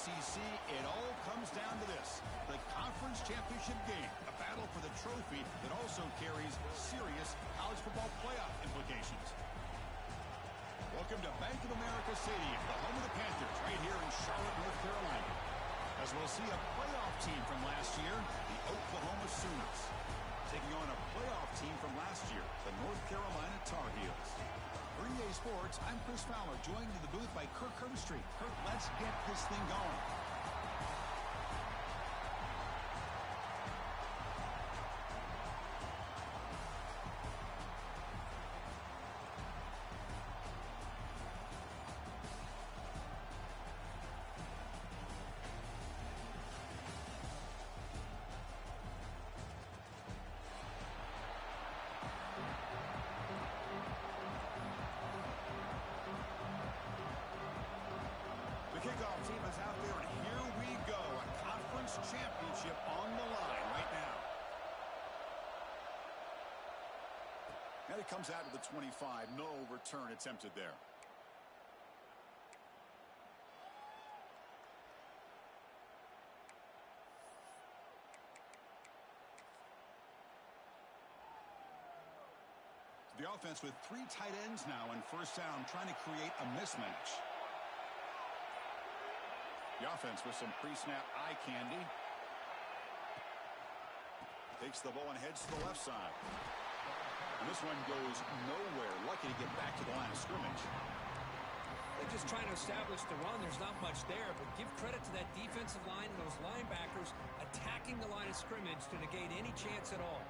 ACC, it all comes down to this. The conference championship game, a battle for the trophy that also carries serious college football playoff implications. Welcome to Bank of America Stadium, the home of the Panthers, right here in Charlotte, North Carolina. As we'll see a playoff team from last year, the Oklahoma Sooners, taking on a playoff team from last year, the North Carolina Tar Heels. For EA Sports, I'm Chris Fowler, joined in the booth by Kirk Herbstreit. Kirk, let's get this thing going. Kickoff team is out there, and here we go. A conference championship on the line right now. And it comes out to the 25. No return attempted there. The offense with 3 tight ends now in first down, trying to create a mismatch. The offense with some pre-snap eye candy. Takes the ball and heads to the left side. And this one goes nowhere. Lucky to get back to the line of scrimmage. They're just trying to establish the run. There's not much there, but give credit to that defensive line and those linebackers attacking the line of scrimmage to negate any chance at all.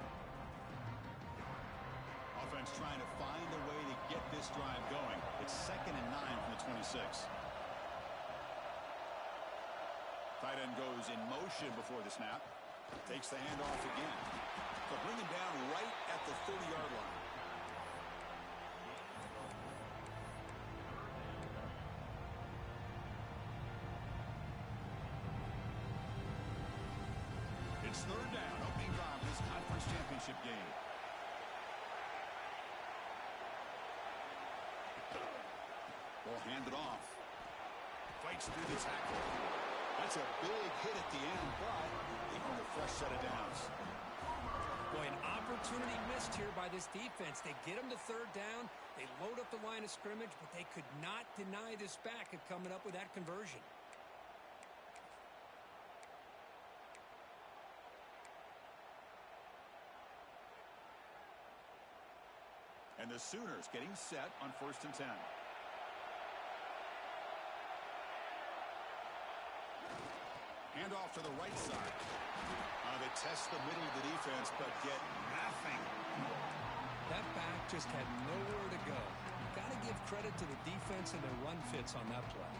Offense trying to find a way to get this drive going. It's 2nd and 9 from the 26. Tight end goes in motion before the snap. Takes the handoff again. They'll bring him down right at the 30-yard line. It's 3rd down. Opening drive of this conference championship game. Ball handed off. Fights through the tackle. That's a big hit at the end, but they earn a fresh set of downs. Boy, an opportunity missed here by this defense. They get them to 3rd down. They load up the line of scrimmage, but they could not deny this back of coming up with that conversion. And the Sooners getting set on 1st and 10. Hand off to the right side. They test the middle of the defense, but get nothing. That back just had nowhere to go. Got to give credit to the defense and their run fits on that play.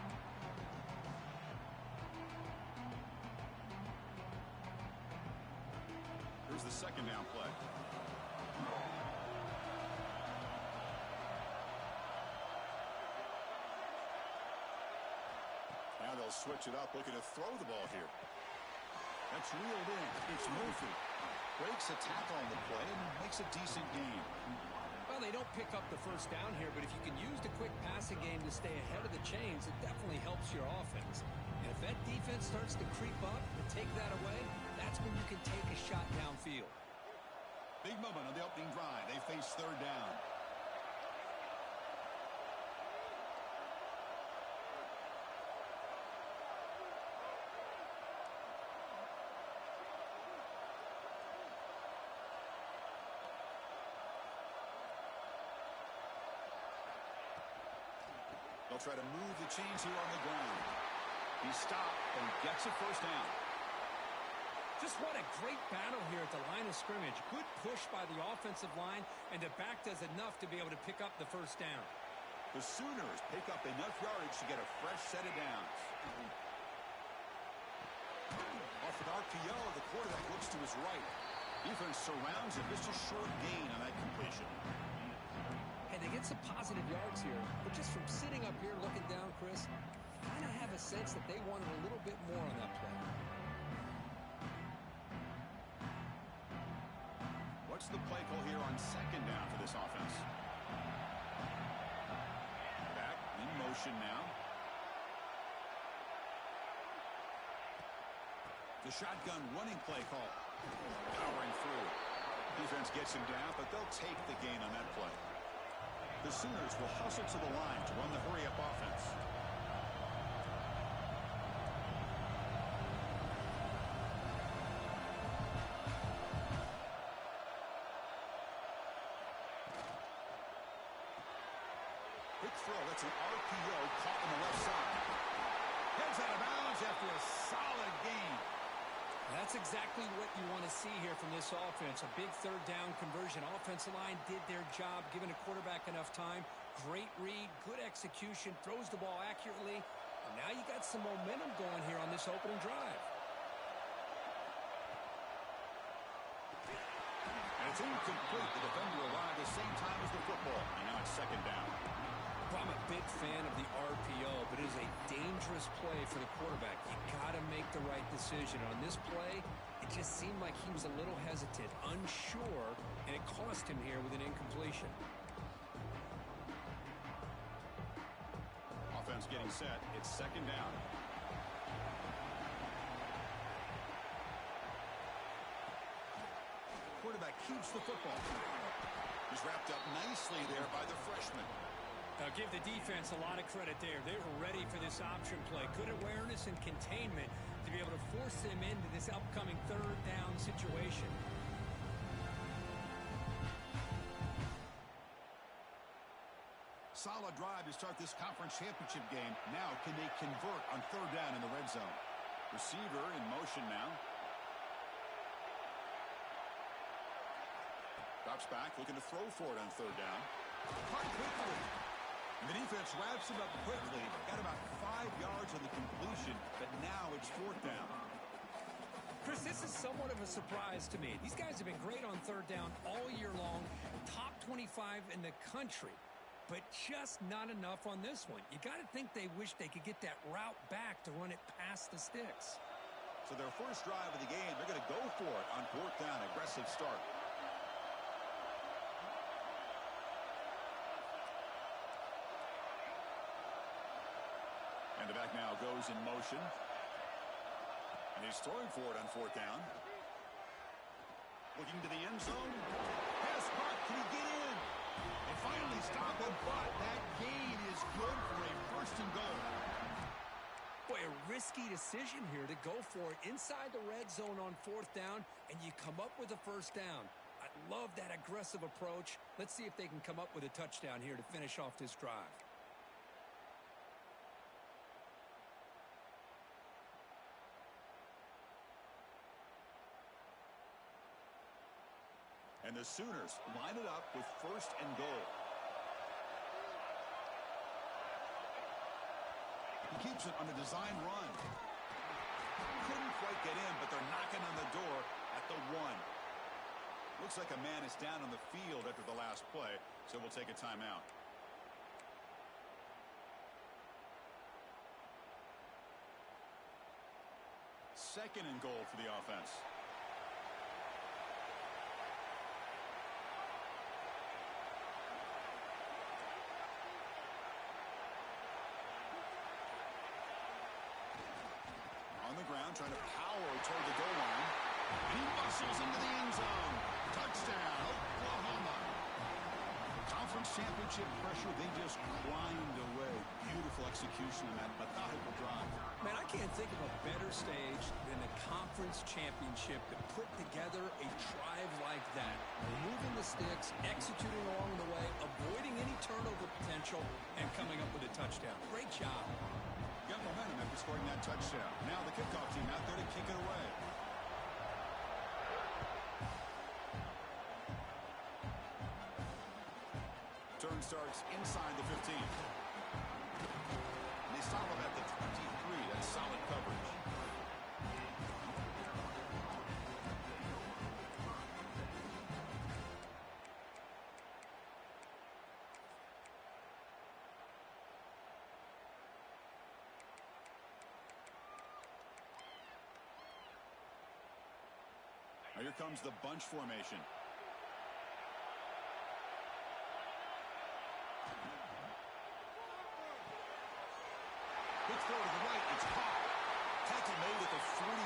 Here's the 2nd down play. Now they'll switch it up, looking to throw the ball here. That's reeled in. It's Murphy. Breaks a tackle on the play and makes a decent gain. Well, they don't pick up the 1st down here, but if you can use the quick passing game to stay ahead of the chains, it definitely helps your offense. And if that defense starts to creep up and take that away, that's when you can take a shot downfield. Big moment on the opening drive. They face 3rd down. They'll try to move the chains here on the ground. He stopped and gets a 1st down. Just what a great battle here at the line of scrimmage. Good push by the offensive line, and the back does enough to be able to pick up the 1st down. The Sooners pick up enough yardage to get a fresh set of downs. Off an RPO, the quarterback looks to his right. Defense surrounds him. Just a short gain on that completion. And they get some positive yards here, but just from sitting up here looking down, Chris, kind of have a sense that they wanted a little bit more on that play. What's the play call here on 2nd down for this offense? Back in motion now. The shotgun running play call. Powering through. Defense gets him down, but they'll take the gain on that play. The Sooners will hustle to the line to run the hurry-up offense. Quick throw. That's an RPO caught on the left side. Heads out of bounds after a solid gain. That's exactly what you want to see here from this offense. A big third down conversion. Offensive line did their job, giving a quarterback enough time. Great read, good execution, throws the ball accurately. And now you got some momentum going here on this opening drive. And it's incomplete. The defender arrived at the same time as the football. And now it's second down. Well, I'm a big fan of the RPO, but it is a dangerous play for the quarterback. You got to make the right decision. On this play, it just seemed like he was a little hesitant, unsure, and it cost him here with an incompletion. Offense getting set. It's second down. Quarterback keeps the football. He's wrapped up nicely there by the freshman. Now give the defense a lot of credit there. They were ready for this option play. Good awareness and containment to be able to force them into this upcoming third down situation. Solid drive to start this conference championship game. Now can they convert on third down in the red zone? Receiver in motion now. Drops back, looking to throw for it on third down. Caught quickly. And the defense wraps him up quickly. Got about 5 yards on the completion, but now it's fourth down. Chris, this is somewhat of a surprise to me. These guys have been great on third down all year long. Top 25 in the country, but just not enough on this one. You got to think they wish they could get that route back to run it past the sticks. So their first drive of the game, they're going to go for it on fourth down. Aggressive start. And the back now goes in motion. And he's throwing for it on fourth down. Looking to the end zone. Pass caught. Can he get in? They finally stop him, but that gain is good for a first and goal. Boy, a risky decision here to go for it inside the red zone on fourth down, and you come up with a first down. I love that aggressive approach. Let's see if they can come up with a touchdown here to finish off this drive. And the Sooners line it up with first and goal. He keeps it on a design run. Couldn't quite get in, but they're knocking on the door at the 1. Looks like a man is down on the field after the last play, so we'll take a timeout. Second and goal for the offense. On the ground, trying to power toward the goal line. And he muscles into the end zone. Touchdown, Oklahoma. Conference championship pressure, they just grind away. Beautiful execution in that methodical drive. Man, I can't think of a better stage than the conference championship to put together a drive like that. Removing the sticks, executing along the way, avoiding any turnover potential, and coming up with a touchdown. Great job. Got momentum after scoring that touchdown. Now the kickoff team out there to kick it away. Turn starts inside the 15. And they stop him at the 23. That's solid coverage. Now here comes the bunch formation. Quick throw to the right. It's caught. Tackle made at the 41.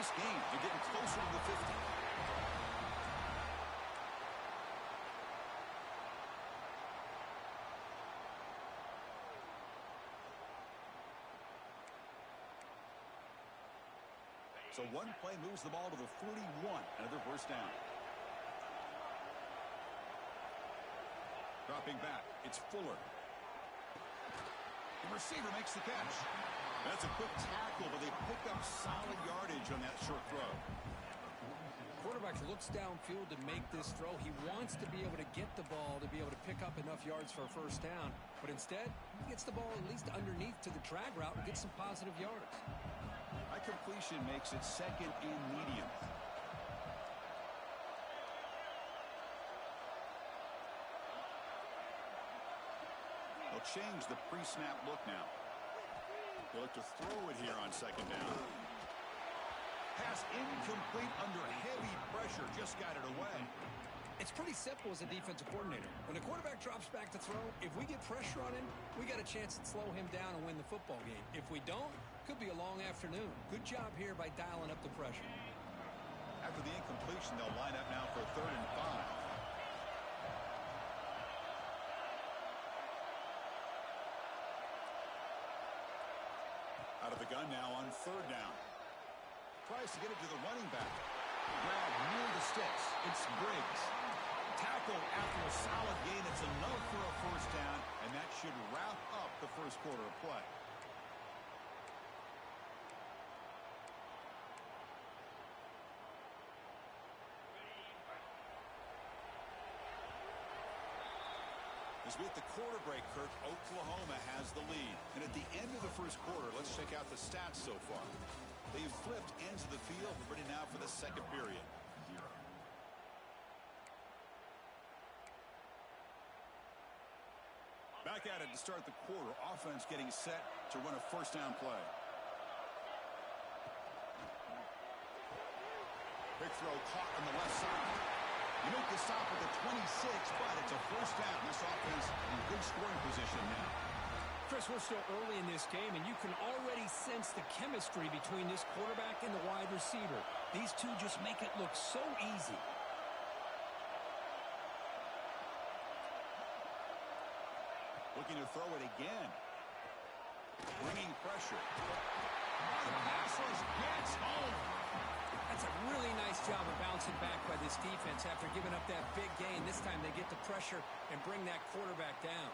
Nice gain. They're getting closer to the 50. So one play moves the ball to the 41. Another first down. Dropping back. It's Fuller. The receiver makes the catch. That's a quick tackle, but they pick up solid yardage on that short throw. Quarterback looks downfield to make this throw. He wants to be able to get the ball to be able to pick up enough yards for a first down. But instead, he gets the ball at least underneath to the drag route and gets some positive yards. That completion makes it second and medium. They'll change the pre-snap look now. They look to throw it here on second down. Pass incomplete under heavy pressure. Just got it away. It's pretty simple as a defensive coordinator. When the quarterback drops back to throw, if we get pressure on him, we got a chance to slow him down and win the football game. If we don't, could be a long afternoon. Good job here by dialing up the pressure. After the incompletion, they'll line up now for 3rd and 5. Out of the gun now on 3rd down. Tries to get it to the running back. Grab near the sticks. It's Briggs. Tackle after a solid gain. It's enough for a first down, and that should wrap up the first quarter of play. As we hit the quarter break, Kirk, Oklahoma has the lead. And at the end of the first quarter, let's check out the stats so far. They've flipped ends of the field. We're ready now for the second period. Back at it to start the quarter. Offense getting set to run a first down play. Big throw caught on the left side. You make the stop at the 26, but it's a first down. This offense in good scoring position now. Chris, we're still early in this game, and you can already sense the chemistry between this quarterback and the wide receiver. These two just make it look so easy. Looking to throw it again. Bringing pressure. The pass rush gets home. That's a really nice job of bouncing back by this defense after giving up that big gain. This time they get the pressure and bring that quarterback down.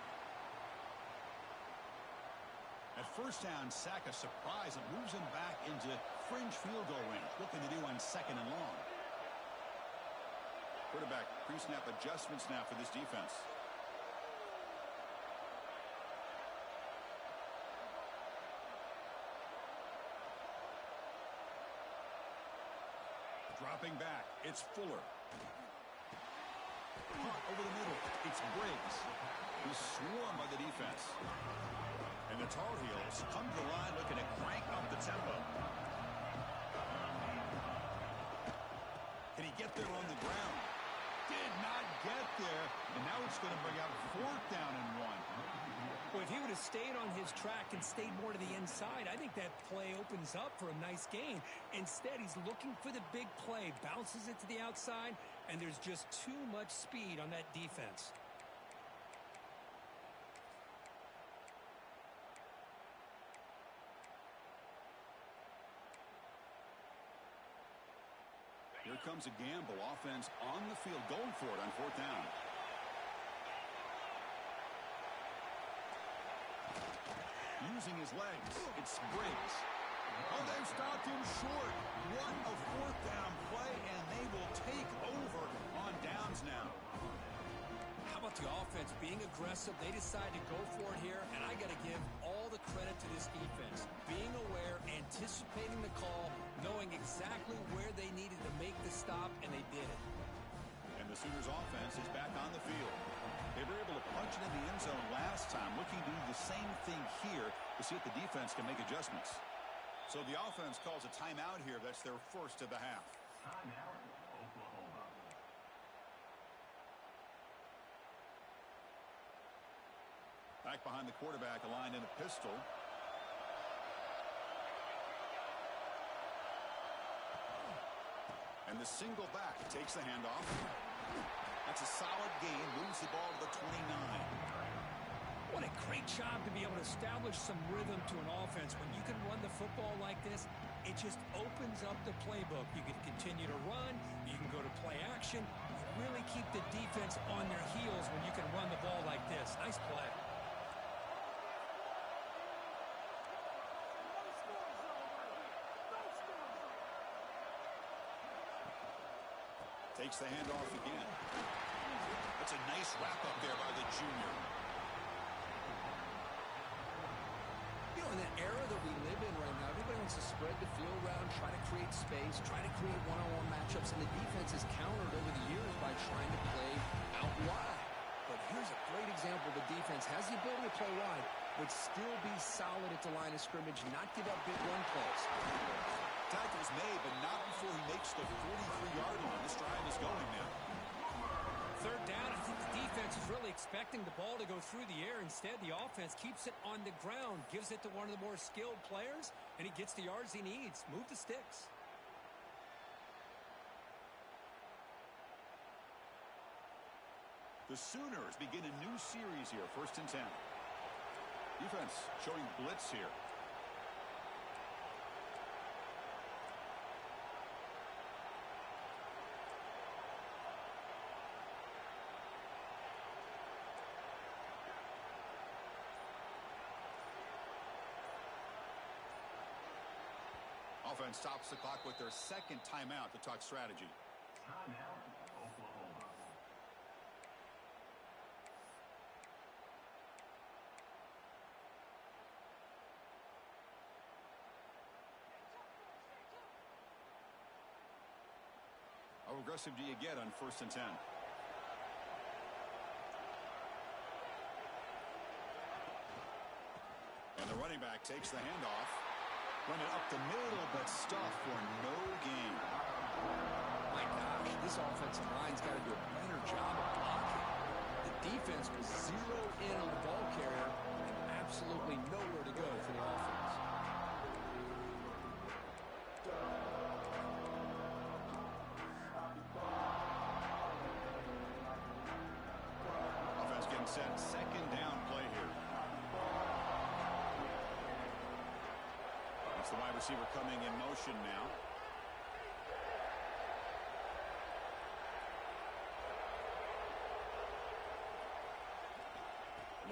At first down, sack a surprise. It moves him back into fringe field goal range. Looking to do on 2nd and long. Quarterback pre-snap adjustments now for this defense. Dropping back, it's Fuller. Caught over the middle, it's Briggs. He's swarmed by the defense. And the Tar Heels come to the line looking to crank up the tempo. Can he get there on the ground? Did not get there. And now it's going to bring out 4th down and 1. Well, if he would have stayed on his track and stayed more to the inside, I think that play opens up for a nice gain. Instead, he's looking for the big play, bounces it to the outside, and there's just too much speed on that defense. Here comes a gamble. Offense on the field, going for it on 4th down. Using his legs, it's Briggs. Oh, they've stopped him short. What a 4th down play, and they will take over on downs now. How about the offense being aggressive? They decide to go for it here, and I got to give all the credit to this defense. Being aware, anticipating the call, knowing exactly where they needed to make the stop, and they did it. And the Sooners offense is back on the field. They were able to punch it in the end zone last time, looking to do the same thing here to see if the defense can make adjustments. So the offense calls a timeout here. That's their first of the half. Timeout, Oklahoma. Back behind the quarterback, aligned in a pistol. And the single back takes the handoff. That's a solid gain. Moves the ball to the 29. What a great job to be able to establish some rhythm to an offense. When you can run the football like this, it just opens up the playbook. You can continue to run. You can go to play action. You really keep the defense on their heels when you can run the ball like this. Nice play. Takes the handoff again. That's a nice wrap up there by the junior. You know, in that era that we live in right now, everybody wants to spread the field around, try to create space, try to create one-on-one matchups, and the defense has countered over the years by trying to play out wide. But here's a great example. The defense has the ability to play wide, but still be solid at the line of scrimmage, not give up big run plays. Tackle's made, but not before he makes the 43-yard line. This drive is going now. Third down, I think the defense is really expecting the ball to go through the air. Instead, the offense keeps it on the ground, gives it to one of the more skilled players, and he gets the yards he needs. Move the sticks. The Sooners begin a new series here, 1st and 10. Defense showing blitz here. Offense stops the clock with their second timeout to talk strategy. Timeout, Oklahoma. How aggressive do you get on 1st and 10? And the running back takes the handoff. Run it up the middle, but stuff for no gain. My gosh, this offensive line's got to do a better job of blocking. The defense was zeroed in on the ball carrier and absolutely nowhere to go for the offense. Offense getting set. Second down play here. It's the wide receiver coming in motion now.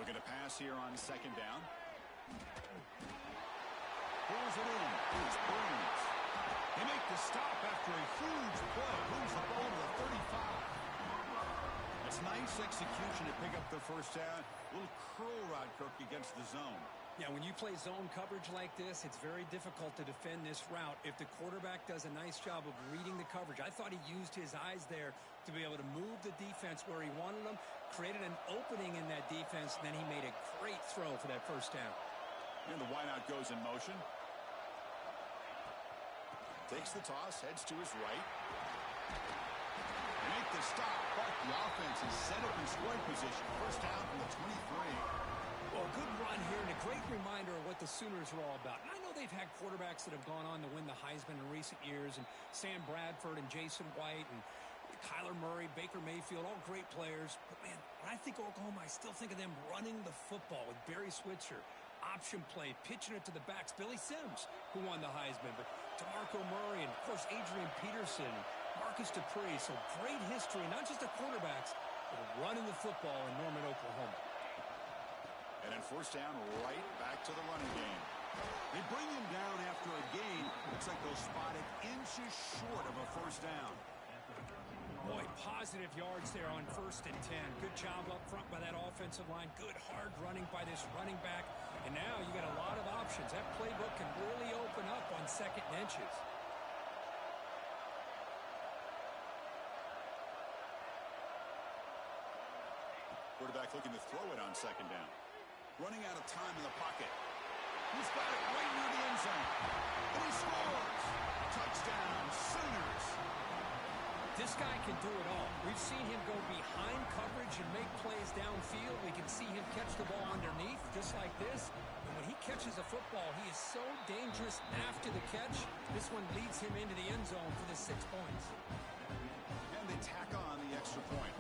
Looking to pass here on 2nd down. Pulls it in. It's Burns. They make the stop after a huge play. Moves the ball to the 35. It's nice execution to pick up the 1st down. Little curl rod, Kirk, against the zone. Yeah, when you play zone coverage like this, it's very difficult to defend this route if the quarterback does a nice job of reading the coverage. I thought he used his eyes there to be able to move the defense where he wanted them, created an opening in that defense, and then he made a great throw for that 1st down. And the wideout goes in motion. Takes the toss, heads to his right. They make the stop, but the offense is set up in scoring position. 1st down from the 23. Well, a good run here and a great reminder of what the Sooners are all about. And I know they've had quarterbacks that have gone on to win the Heisman in recent years, and Sam Bradford and Jason White and Kyler Murray, Baker Mayfield, all great players. But, man, when I think Oklahoma, I still think of them running the football with Barry Switzer. Option play, pitching it to the backs. Billy Sims, who won the Heisman. But DeMarco Murray and, of course, Adrian Peterson, Marcus Dupree. So great history, not just the quarterbacks, but running the football in Norman, Oklahoma. And then 1st down, right back to the running game. They bring him down after a gain. Looks like they'll spot it inches short of a 1st down. Boy, positive yards there on 1st and 10. Good job up front by that offensive line. Good hard running by this running back. And now you got a lot of options. That playbook can really open up on 2nd and inches. Quarterback looking to throw it on 2nd down. Running out of time in the pocket. He's got it right near the end zone. And he scores! Touchdown, Sooners! This guy can do it all. We've seen him go behind coverage and make plays downfield. We can see him catch the ball underneath, just like this. And when he catches a football, he is so dangerous after the catch. This one leads him into the end zone for the 6 points. And they tack on the extra point.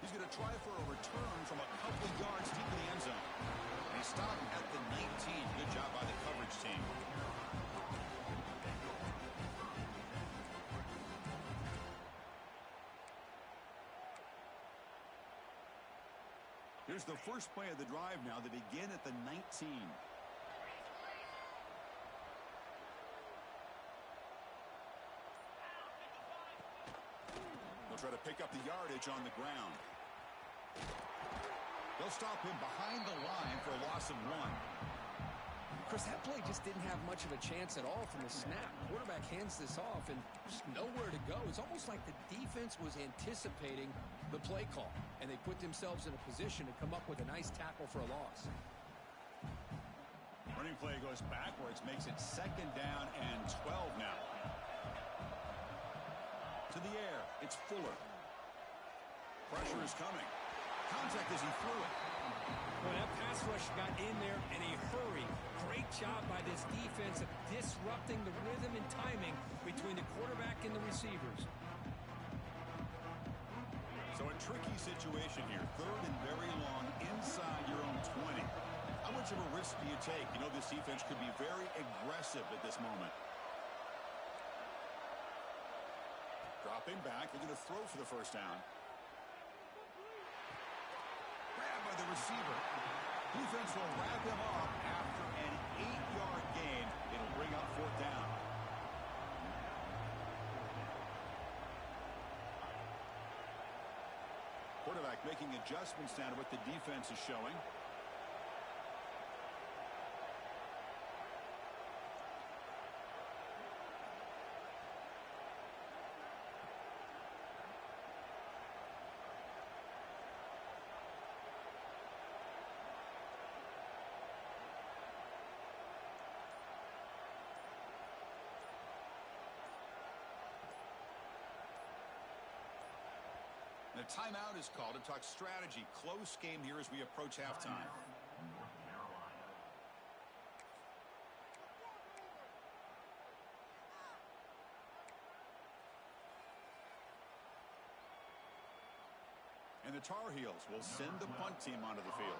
He's going to try for a return from a couple of yards deep in the end zone. And he stopped at the 19. Good job by the coverage team. Here's the first play of the drive now. They begin at the 19. They'll try to pick up the yardage on the ground. They'll stop him behind the line for a loss of 1. Chris, that play just didn't have much of a chance at all from the snap. Quarterback hands this off and just nowhere to go. It's almost like the defense was anticipating the play call, and they put themselves in a position to come up with a nice tackle for a loss. Running play goes backwards, makes it 2nd down and 12 now. To the air, it's Fuller. Pressure is coming. Contact as he threw it. Well, that pass rush got in there in a hurry. Great job by this defense of disrupting the rhythm and timing between the quarterback and the receivers. So a tricky situation here. 3rd and very long inside your own 20. How much of a risk do you take? You know this defense could be very aggressive at this moment. Dropping back. They're going to throw for the first down. Grabbed by the receiver. Defense will wrap him up after an 8-yard gain. It'll bring up 4th down. Quarterback making adjustments now to what the defense is showing. The timeout is called to talk strategy. Close game here as we approach halftime. And the Tar Heels will send the punt team onto the field.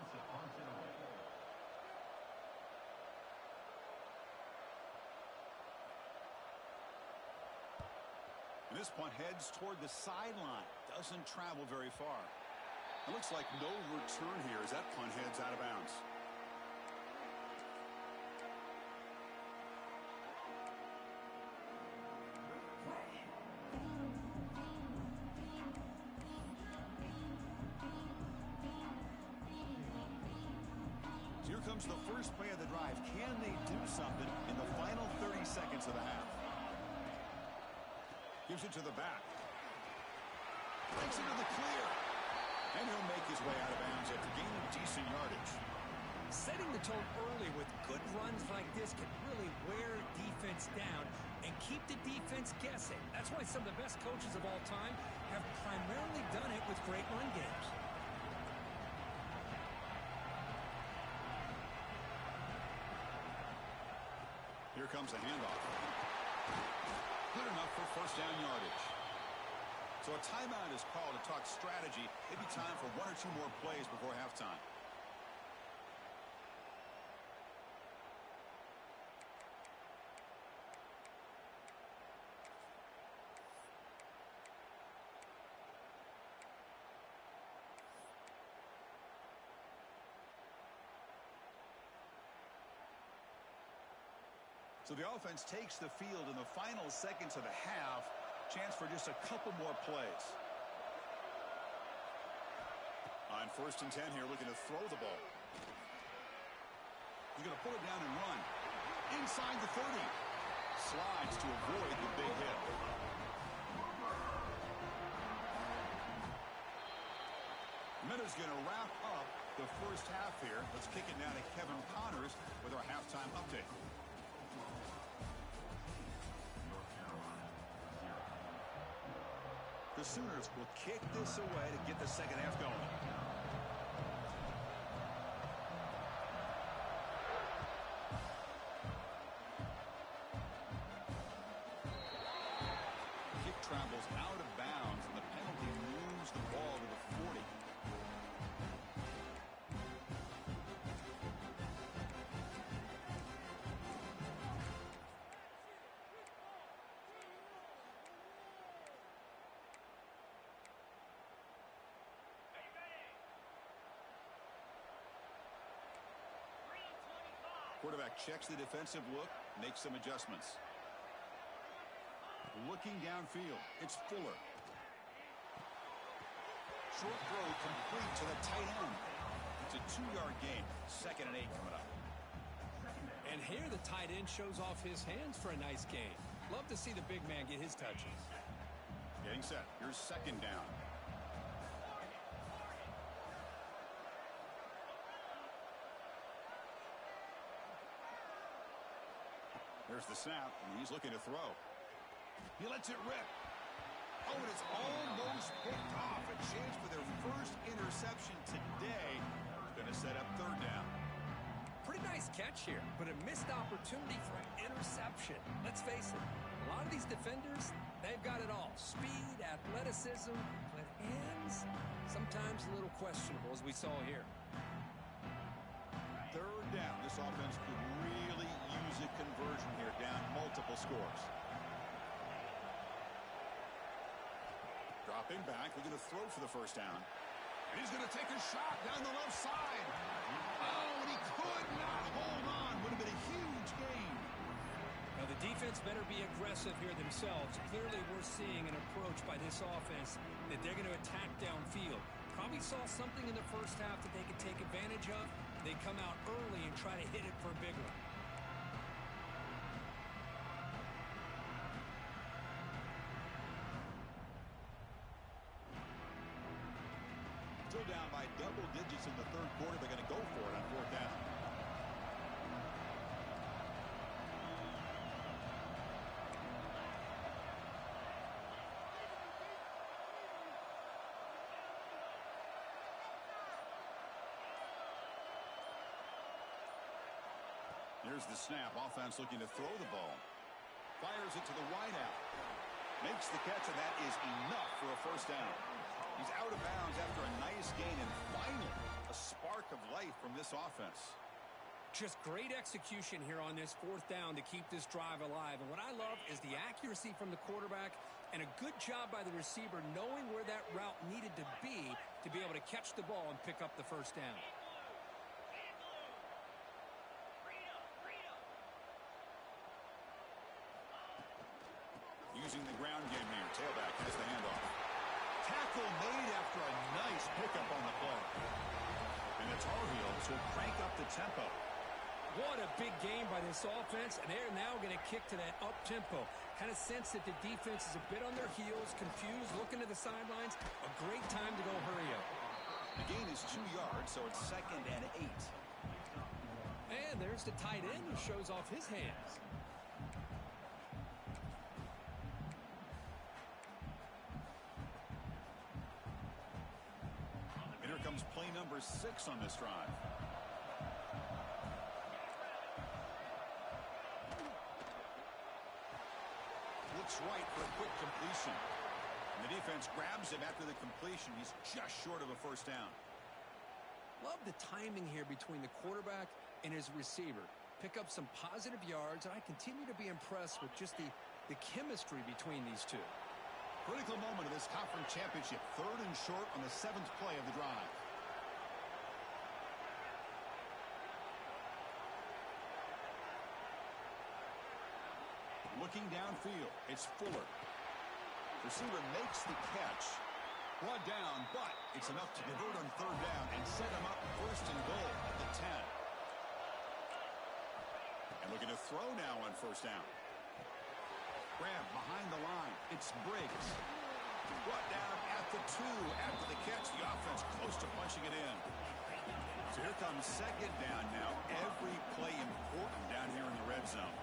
And this punt heads toward the sideline. Doesn't travel very far. It looks like no return here as that punt heads out of bounds. So here comes the first play of the drive. Can they do something in the final 30 seconds of the half? Gives it to the back. Breaks into the clear. And he'll make his way out of bounds after gaining decent yardage. Setting the tone early with good runs like this can really wear defense down and keep the defense guessing. That's why some of the best coaches of all time have primarily done it with great run games. Here comes a handoff. Good enough for 1st down yardage. So a timeout is called to talk strategy. Maybe time for 1 or 2 more plays before halftime. So the offense takes the field in the final seconds of the half. Chance for just a couple more plays. On 1st and 10 here, looking to throw the ball. He's going to pull it down and run. Inside the 30. Slides to avoid the big hit. Minutes going to wrap up the first half here. Let's kick it now to Kevin Connors with our halftime update. The Sooners will kick this away to get the second half going. Kick travels out of bounds, and the penalty moves the ball to the 40. Quarterback checks the defensive look, makes some adjustments. Looking downfield, it's Fuller. Short throw complete to the tight end. It's a 2-yard gain. 2nd and 8 coming up. And here the tight end shows off his hands for a nice gain. Love to see the big man get his touches. Getting set. Here's 2nd down. There's the snap, and he's looking to throw. He lets it rip. Oh, and it's almost picked off. A chance for their first interception today. Going to set up 3rd down. Pretty nice catch here, but a missed opportunity for an interception. Let's face it, a lot of these defenders, they've got it all. Speed, athleticism, but hands, sometimes a little questionable, as we saw here. 3rd down. This offense could really use a conversion here, down multiple scores. Dropping back, looking to throw for the 1st down. And he's going to take a shot down the left side. Oh, and he could not hold on. Would have been a huge gain. Now the defense better be aggressive here themselves. Clearly we're seeing an approach by this offense that they're going to attack downfield. Probably saw something in the first half that they could take advantage of. They come out early and try to hit it for a big one. Still down by double digits in the 3rd quarter. They're going to go for it on 4th down. Here's the snap. Offense looking to throw the ball. Fires it to the wideout. Makes the catch, and that is enough for a 1st down. He's out of bounds after a nice gain, and finally, a spark of life from this offense. Just great execution here on this 4th down to keep this drive alive. And what I love is the accuracy from the quarterback and a good job by the receiver knowing where that route needed to be able to catch the ball and pick up the 1st down. Using the ground game here. Tailback has the handoff. Tackle made after a nice pickup on the play. And the Tar Heels will crank up the tempo. What a big game by this offense, and they're now going to kick to that up-tempo. Kind of sense that the defense is a bit on their heels, confused, looking to the sidelines. A great time to go hurry up. The gain is 2 yards, so it's 2nd and 8. And there's the tight end who shows off his hands. And here comes play number 6 on this drive. Looks right for a quick completion. And the defense grabs him after the completion. He's just short of a 1st down. Love the timing here between the quarterback and his receiver. Pick up some positive yards, and I continue to be impressed with just the chemistry between these two. Critical moment of this conference championship. 3rd and short on the 7th play of the drive. Looking downfield, it's Fuller. Receiver makes the catch. Brought down, but it's enough to convert on 3rd down and set him up 1st and goal at the 10. And looking to throw now on 1st down. Grab behind the line. It's Briggs. Brought down at the 2 after the catch. The offense close to punching it in. So here comes 2nd down now. Every play important down here in the red zone.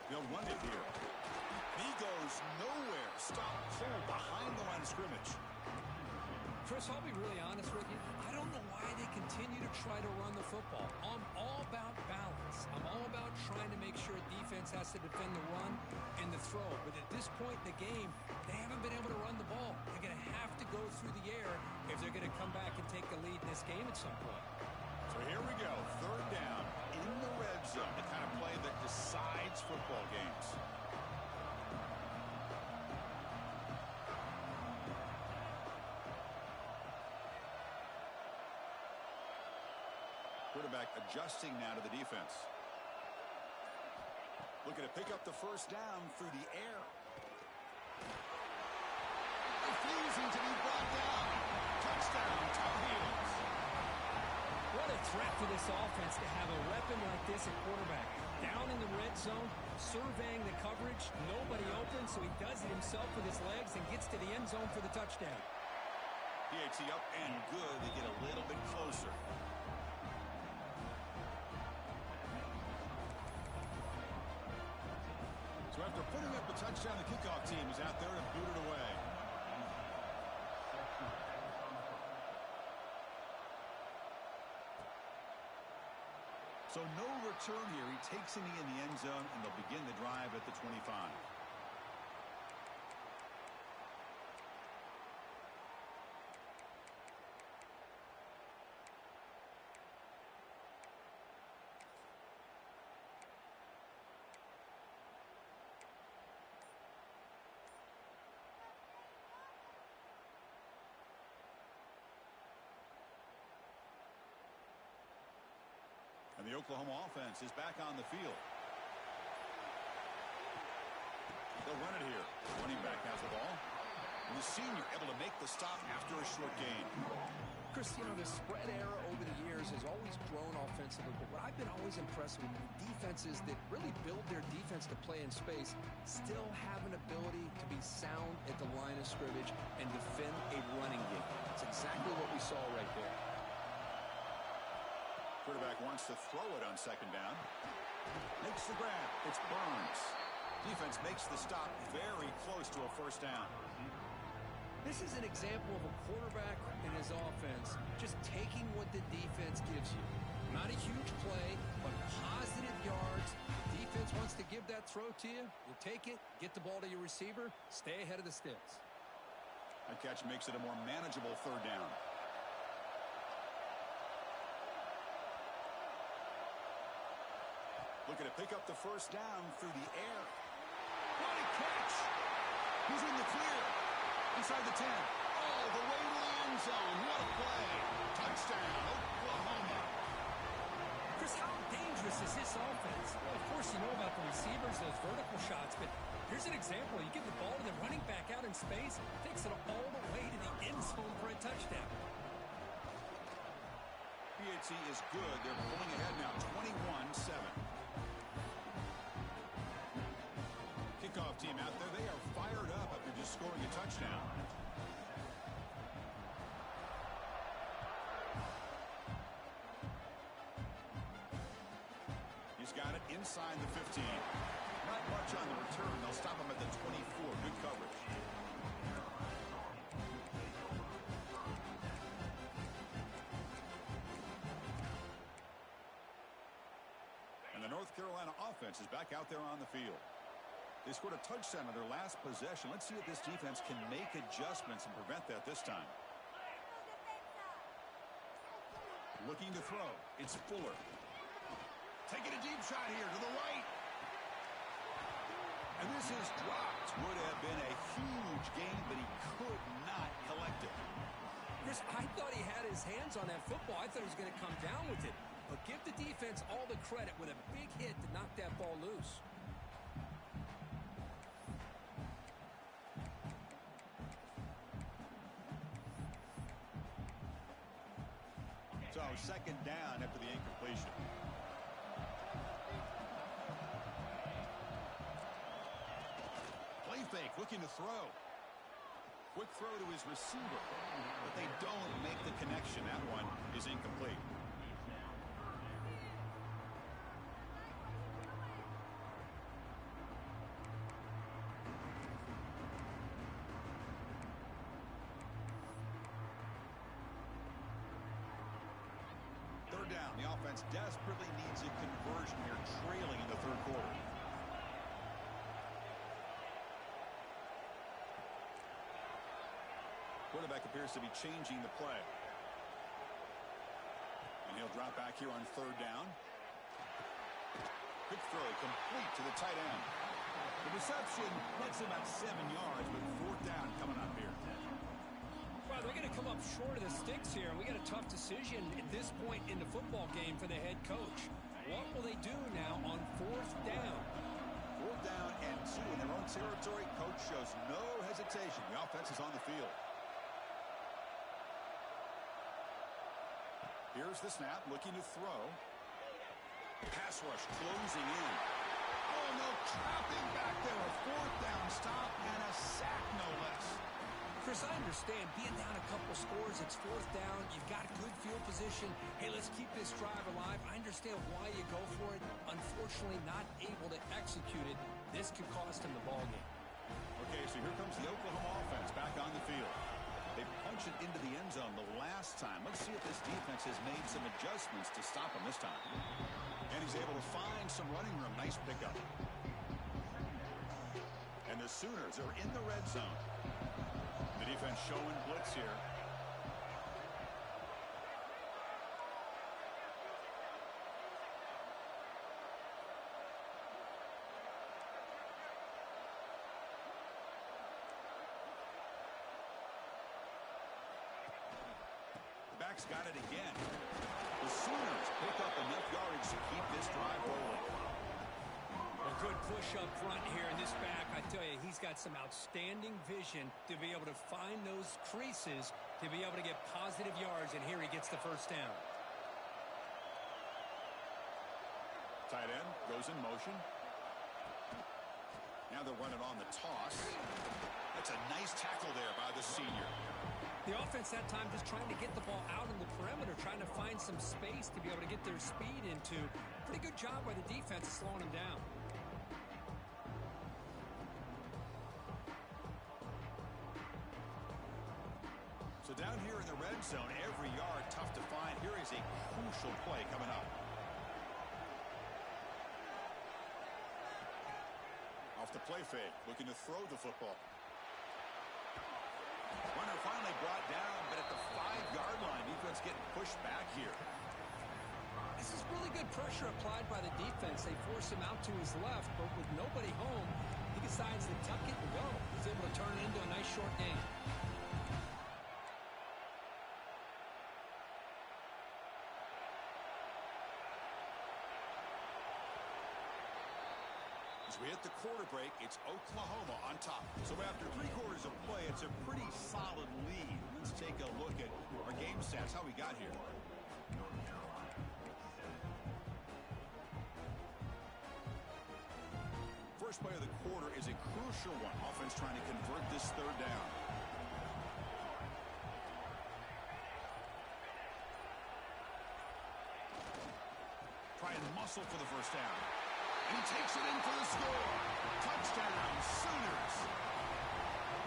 They'll run it here. He goes nowhere. Stop cold behind the line of scrimmage. Chris, I'll be really honest with you. I don't know why they continue to try to run the football. I'm all about balance. I'm all about trying to make sure defense has to defend the run and the throw. But at this point in the game, they haven't been able to run the ball. They're going to have to go through the air if they're going to come back and take the lead in this game at some point. So here we go. Third down in the red zone. The kind of play that decides football games. Quarterback adjusting now to the defense. Looking to pick up the first down through the air. Refusing to be brought down. Touchdown, Tar Heels. What a threat for this offense to have a weapon like this at quarterback. Down in the red zone, surveying the coverage. Nobody open, so he does it himself with his legs and gets to the end zone for the touchdown. PAT up and good. They get a little bit closer. So after putting up a touchdown, the kickoff team is out there to boot it away. So no return here. He takes a knee in the end zone, and they'll begin the drive at the 25. And the Oklahoma offense is back on the field. They'll run it here. Running back has the ball. And the senior able to make the stop after a short gain. Chris, you know, the spread era over the years has always grown offensively, but what I've been always impressed with defenses that really build their defense to play in space still have an ability to be sound at the line of scrimmage and defend a running game. That's exactly what we saw right there. Quarterback wants to throw it on second down. Makes the grab. It's Burns. Defense makes the stop very close to a first down. This is an example of a quarterback and his offense just taking what the defense gives you. Not a huge play, but positive yards. Defense wants to give that throw to you. You take it, get the ball to your receiver, stay ahead of the sticks. That catch makes it a more manageable third down. Looking to pick up the first down through the air. What a catch! He's in the clear. Inside the 10. All the way to the end zone. What a play. Touchdown, Oklahoma. Chris, how dangerous is this offense? Well, of course, you know about the receivers, those vertical shots, but here's an example. You give the ball to the running back out in space, takes it all the way to the end zone for a touchdown. PAT is good. They're pulling ahead now, 21-7. Kickoff team out there. They are fired up after just scoring a touchdown. He's got it inside the 15. Not much on the return. They'll stop him at the 24. Good coverage. And the North Carolina offense is back out there on the field. They scored a touchdown on their last possession. Let's see if this defense can make adjustments and prevent that this time. Looking to throw. It's Fuller. Taking a deep shot here to the right. And this is dropped. Would have been a huge gain, but he could not collect it. Chris, I thought he had his hands on that football. I thought he was going to come down with it. But give the defense all the credit with a big hit to knock that ball loose. So second down after the incompletion. Play fake, looking to throw. Quick throw to his receiver, but they don't make the connection. That one is incomplete. Third down. The offense desperately needs a conversion here, trailing in the third quarter. Quarterback appears to be changing the play. And he'll drop back here on third down. Quick throw, complete to the tight end. The reception gets about 7 yards, but fourth down coming up here. Well, they're going to come up short of the sticks here. We got a tough decision at this point in the football game for the head coach. What will they do now on fourth down? Fourth down and 2 in their own territory. Coach shows no hesitation. The offense is on the field. Here's the snap, looking to throw. Pass rush closing in. Oh, no, trapping back there. A fourth down stop and a sack, no less. Chris, I understand being down a couple scores, it's fourth down, you've got good field position. Hey, let's keep this drive alive. I understand why you go for it. Unfortunately, not able to execute it. This could cost him the ball game. Okay, so here comes the Oklahoma offense back on the field. They punch it into the end zone the last time. Let's see if this defense has made some adjustments to stop him this time. And he's able to find some running room. Nice pickup. And the Sooners are in the red zone. The defense showing blitz here. Back's got it again. The Sooners pick up enough yardage to keep this drive rolling. A good push up front here in this back. I tell you, he's got some outstanding vision to be able to find those creases, to be able to get positive yards, and here he gets the first down. Tight end goes in motion. Now they're running on the toss. That's a nice tackle there by the senior. The offense that time just trying to get the ball out on the perimeter, trying to find some space to be able to get their speed into. Pretty good job by the defense slowing them down. So down here in the red zone, every yard tough to find. Here is a crucial play coming up. Off the play fake, looking to throw the football. Runner finally brought down, but at the 5-yard line, defense getting pushed back here. This is really good pressure applied by the defense. They force him out to his left, but with nobody home, he decides to tuck it and go. He's able to turn it into a nice short game. As we hit the quarter break, it's Oklahoma on top. So after 3 quarters of play, it's a pretty solid lead. Let's take a look at our game stats, how we got here. First play of the quarter is a crucial one. Offense trying to convert this third down. Try and muscle for the first down. And he takes it in for the score. Touchdown, Sooners.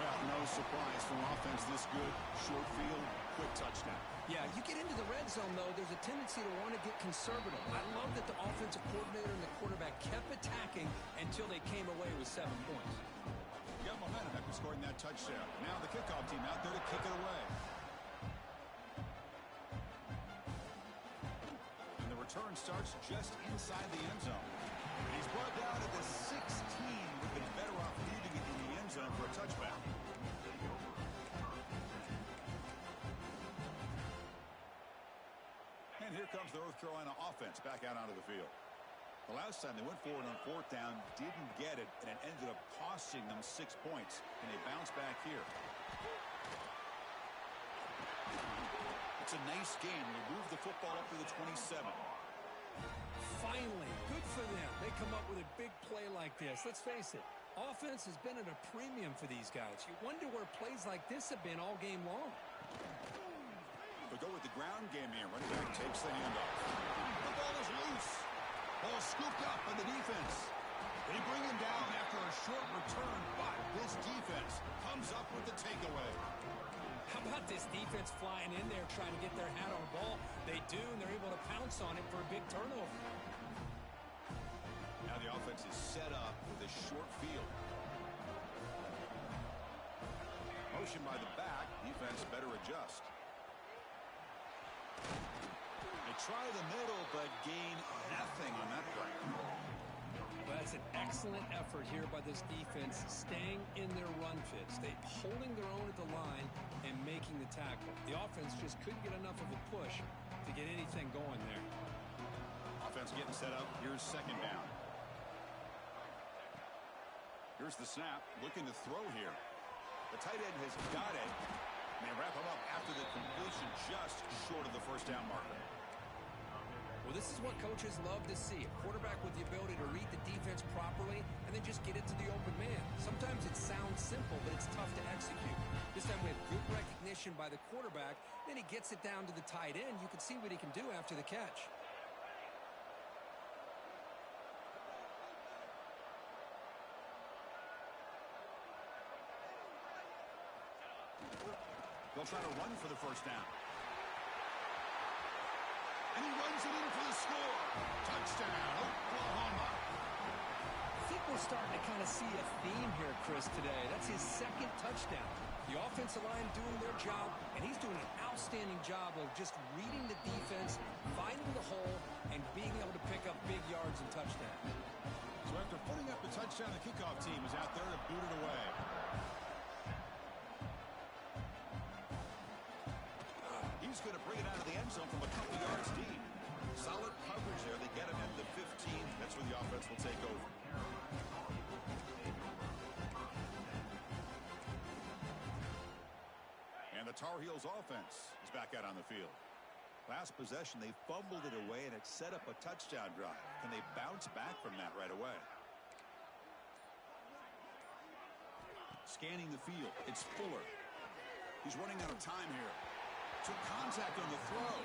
Well, no surprise from offense this good. Short field, quick touchdown. Yeah, you get into the red zone, though, there's a tendency to want to get conservative. I love that the offensive coordinator and the quarterback kept attacking until they came away with 7 points. You got momentum after scoring that touchdown. Now the kickoff team out there to kick it away. And the return starts just inside the end zone. And he's brought down at the 16. Would have been better off leaving it in the end zone for a touchback. And here comes the North Carolina offense back out onto the field. The last time they went forward on fourth down, didn't get it, and it ended up costing them 6 points. And they bounce back here. It's a nice game. They move the football up to the 27. Finally, good for them. They come up with a big play like this. Let's face it, offense has been at a premium for these guys. You wonder where plays like this have been all game long. They'll go with the ground game here. Running back takes the handoff. The ball is loose. Ball scooped up by the defense. They bring him down after a short return, but this defense comes up with the takeaway. How about want this defense flying in there trying to get their hat on the ball. They do, and they're able to pounce on it for a big turnover. Now the offense is set up with a short field. Motion by the back. Defense better adjust. They try the middle, but gain nothing on that play. Well, that's an excellent effort here by this defense, staying in their run fits. They holding their own at the line and making the tackle. The offense just couldn't get enough of a push to get anything going there. Offense getting set up. Here's second down. Here's the snap. Looking to throw here. The tight end has got it. And they wrap him up after the completion just short of the first down marker. Well, this is what coaches love to see. A quarterback with the ability to read the defense properly and then just get it to the open man. Sometimes it sounds simple, but it's tough to execute. This time we have good recognition by the quarterback. Then he gets it down to the tight end. You can see what he can do after the catch. They'll try to run for the first down. And he runs it in for the score. Touchdown, Oklahoma. I think we're starting to kind of see a theme here, Chris, today. That's his second touchdown. The offensive line doing their job, and he's doing an outstanding job of just reading the defense, finding the hole, and being able to pick up big yards and touchdowns. So after putting up the touchdown, the kickoff team is out there to boot it away. He's going to bring it out of the end zone from a couple yards deep. Solid coverage there. They get him at the 15. That's where the offense will take over. And the Tar Heels offense is back out on the field. Last possession, they fumbled it away, and it set up a touchdown drive. Can they bounce back from that right away? Scanning the field. It's Fuller. He's running out of time here. Took contact on the throw.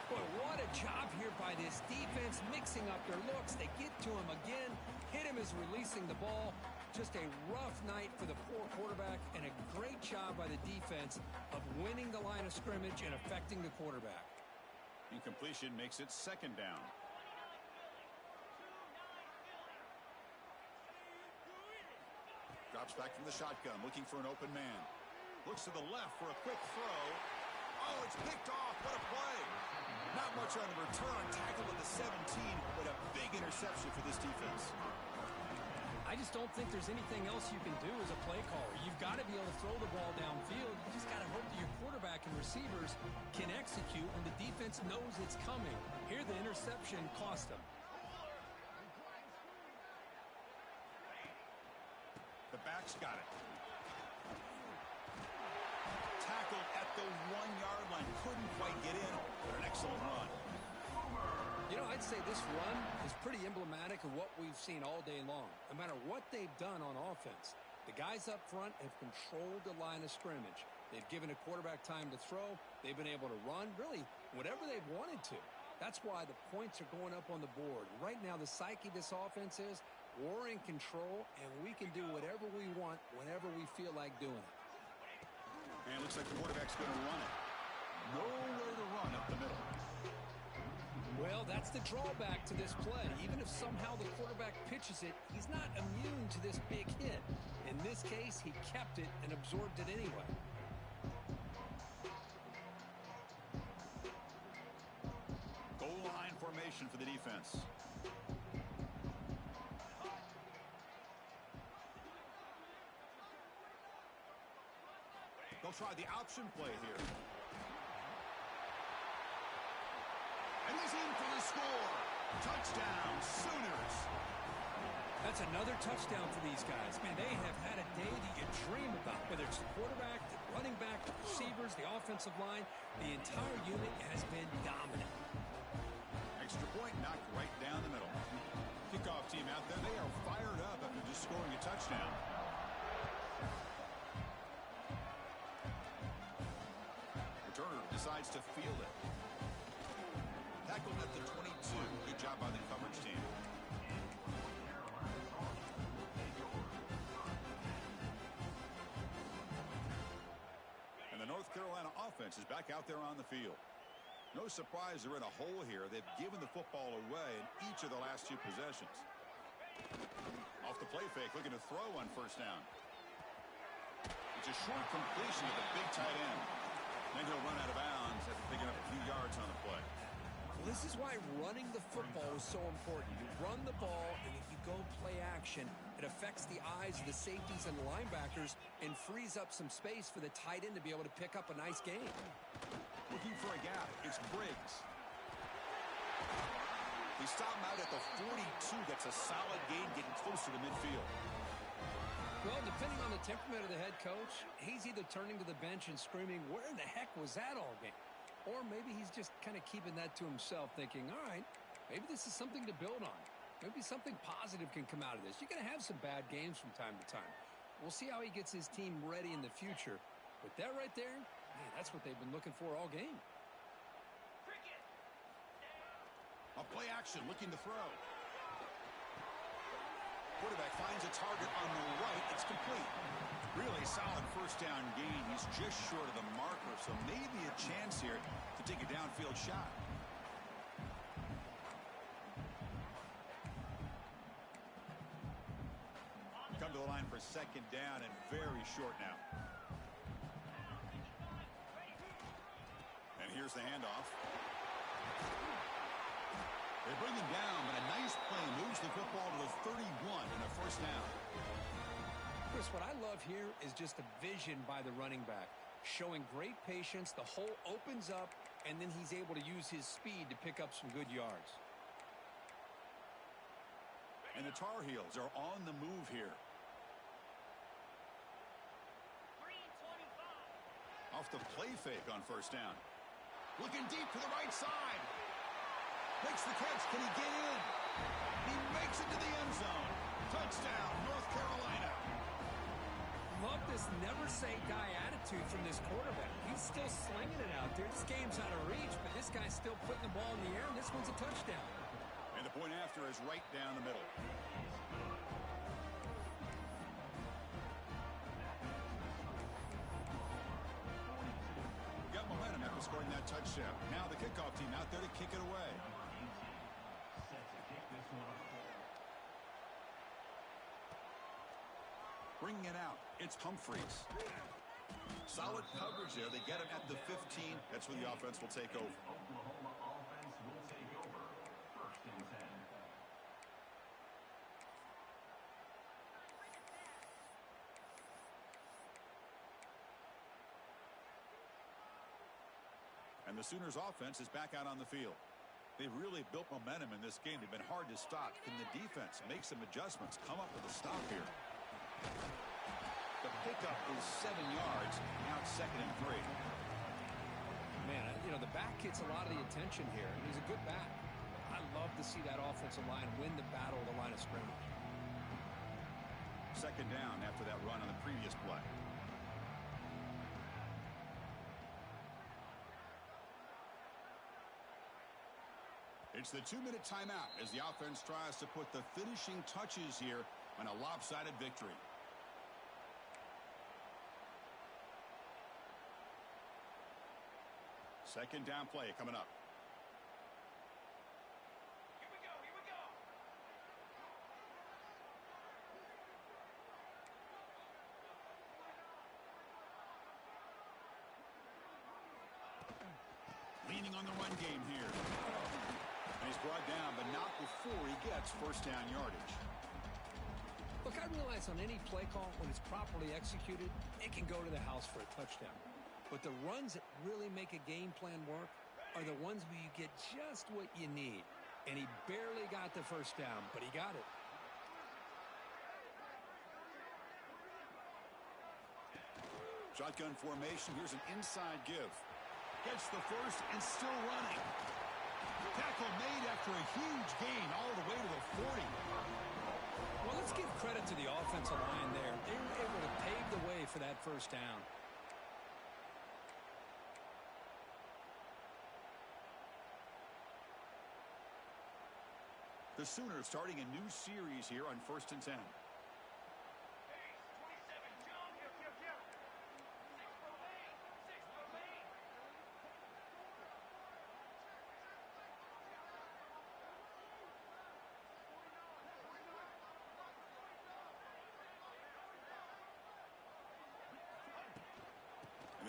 Boy, what a job here by this defense, mixing up their looks. They get to him again, hit him as releasing the ball. Just a rough night for the poor quarterback, and a great job by the defense of winning the line of scrimmage and affecting the quarterback. Incompletion makes it second down. Drops back from the shotgun, looking for an open man. Looks to the left for a quick throw. Oh, it's picked off. What a play. Not much on the return. Tackled at the 17, but a big interception for this defense. I just don't think there's anything else you can do as a play caller. You've got to be able to throw the ball downfield. You just got to hope that your quarterback and receivers can execute when the defense knows it's coming. Here, the interception cost them. The back's got it. Tackled at the 1-yard line. Couldn't quite get in, but an excellent run. You know, I'd say this run is pretty emblematic of what we've seen all day long. No matter what they've done on offense, the guys up front have controlled the line of scrimmage. They've given a quarterback time to throw. They've been able to run, really, whatever they've wanted to. That's why the points are going up on the board. Right now, the psyche of this offense is we're in control, and we can do whatever we want whenever we feel like doing it. And it looks like the quarterback's going to run it. Nowhere to run up the middle. Well, that's the drawback to this play. Even if somehow the quarterback pitches it, he's not immune to this big hit. In this case, he kept it and absorbed it anyway. Goal line formation for the defense. They'll try the option play here. And he's in for the score. Touchdown, Sooners. That's another touchdown for these guys. Man, they have had a day that you dream about. Whether it's the quarterback, the running back, the receivers, the offensive line, the entire unit has been dominant. Extra point knocked right down the middle. Kickoff team out there. They are fired up after just scoring a touchdown. Returner decides to field it. Tackled at the 22. Good job by the coverage team. And the North Carolina offense is back out there on the field. No surprise they're in a hole here. They've given the football away in each of the last 2 possessions. Off the play fake, looking to throw on first down. It's a short completion to the big tight end. Then he'll run out of bounds after picking up a few yards on the play. Well, this is why running the football is so important. You run the ball, and if you go play action, it affects the eyes of the safeties and the linebackers and frees up some space for the tight end to be able to pick up a nice gain. Looking for a gap. It's Briggs. They stop him out at the 42. That's a solid gain, getting closer to midfield. Well, depending on the temperament of the head coach, he's either turning to the bench and screaming, "Where in the heck was that all game?" Or maybe he's just kind of keeping that to himself, thinking, all right, maybe this is something to build on. Maybe something positive can come out of this. You're going to have some bad games from time to time. We'll see how he gets his team ready in the future. But that right there, man, that's what they've been looking for all game. A play action, looking to throw. Quarterback finds a target on the right. It's complete. Really solid first down gain. He's just short of the marker, so maybe a chance here to take a downfield shot. Come to the line for second down and very short now. And here's the handoff. They bring him down, but a nice play moves the football to the 31 and a first down. Chris, what I love here is just the vision by the running back. Showing great patience, the hole opens up, and then he's able to use his speed to pick up some good yards. And the Tar Heels are on the move here. Off the play fake on first down. Looking deep to the right side. Makes the catch. Can he get in? He makes it to the end zone. Touchdown, North Carolina. Love this never-say-die attitude from this quarterback. He's still slinging it out there. This game's out of reach, but this guy's still putting the ball in the air, and this one's a touchdown. And the point after is right down the middle. Got momentum after scoring that touchdown. Now the kickoff team out there to kick it away. Bringing it out, it's Humphreys. Solid coverage there. They get him at the 15. That's where the offense will take over. Oklahoma offense will take over. 1st and 10. And the Sooners offense is back out on the field. They've really built momentum in this game. They've been hard to stop. Can the defense make some adjustments, come up with a stop here? The pickup is 7 yards. Now it's 2nd and 3. Man, you know, the back gets a lot of the attention here. He's a good back. I love to see that offensive line win the battle of the line of scrimmage. 2nd down after that run on the previous play. It's the 2-minute timeout as the offense tries to put the finishing touches here on a lopsided victory. Second down play coming up. Here we go. Leaning on the run game here. And he's brought down, but not before he gets first down yardage. Look, I realize on any play call, when it's properly executed, it can go to the house for a touchdown. But the runs that really make a game plan work are the ones where you get just what you need. And he barely got the first down, but he got it. Shotgun formation. Here's an inside give. Gets the first and still running. Tackle made after a huge gain all the way to the 40. Well, let's give credit to the offensive line there. They were able to pave the way for that first down. The Sooners starting a new series here on 1st and 10.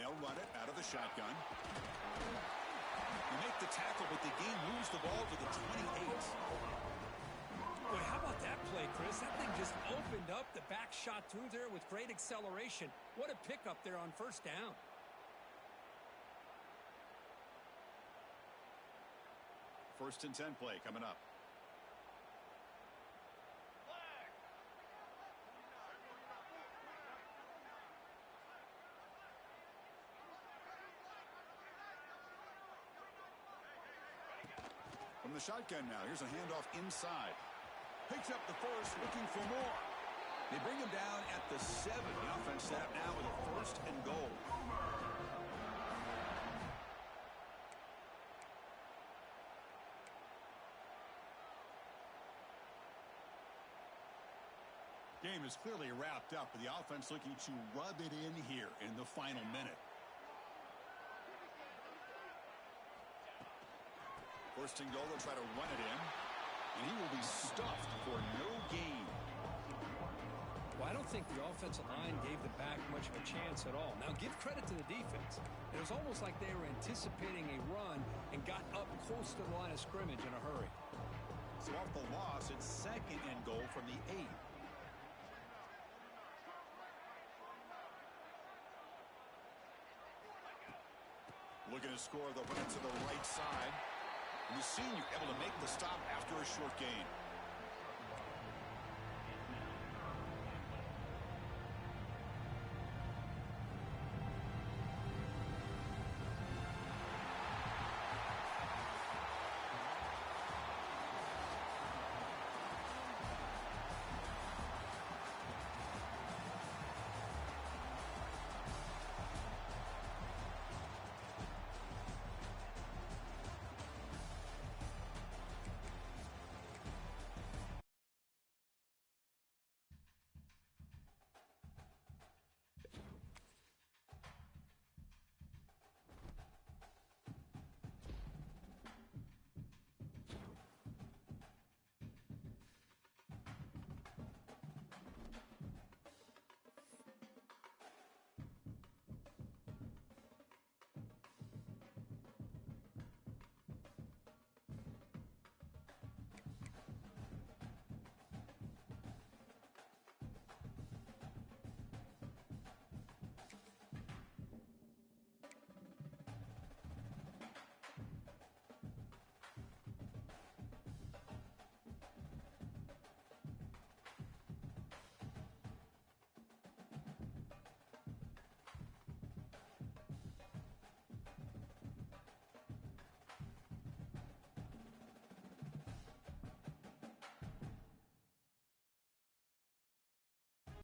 they'll run it out of the shotgun. They make the tackle, but the game moves the ball to the 28. Boy, how about that play, Chris? That thing just opened up. The back shot through there with great acceleration. What a pickup there on first down. First and 10 play coming up. From the shotgun now, here's a handoff inside. Picks up the first, looking for more. They bring him down at the 7. The offense set up now with a first and goal. Game is clearly wrapped up, but the offense looking to rub it in here in the final minute. First and goal, they'll try to run it in. And he will be stuffed for no gain. Well, I don't think the offensive line gave the back much of a chance at all. Now, give credit to the defense. It was almost like they were anticipating a run and got up close to the line of scrimmage in a hurry. So off the loss, it's second and goal from the 8. Looking to score, they'll run it to the right side. And the senior able to make the stop after a short gain.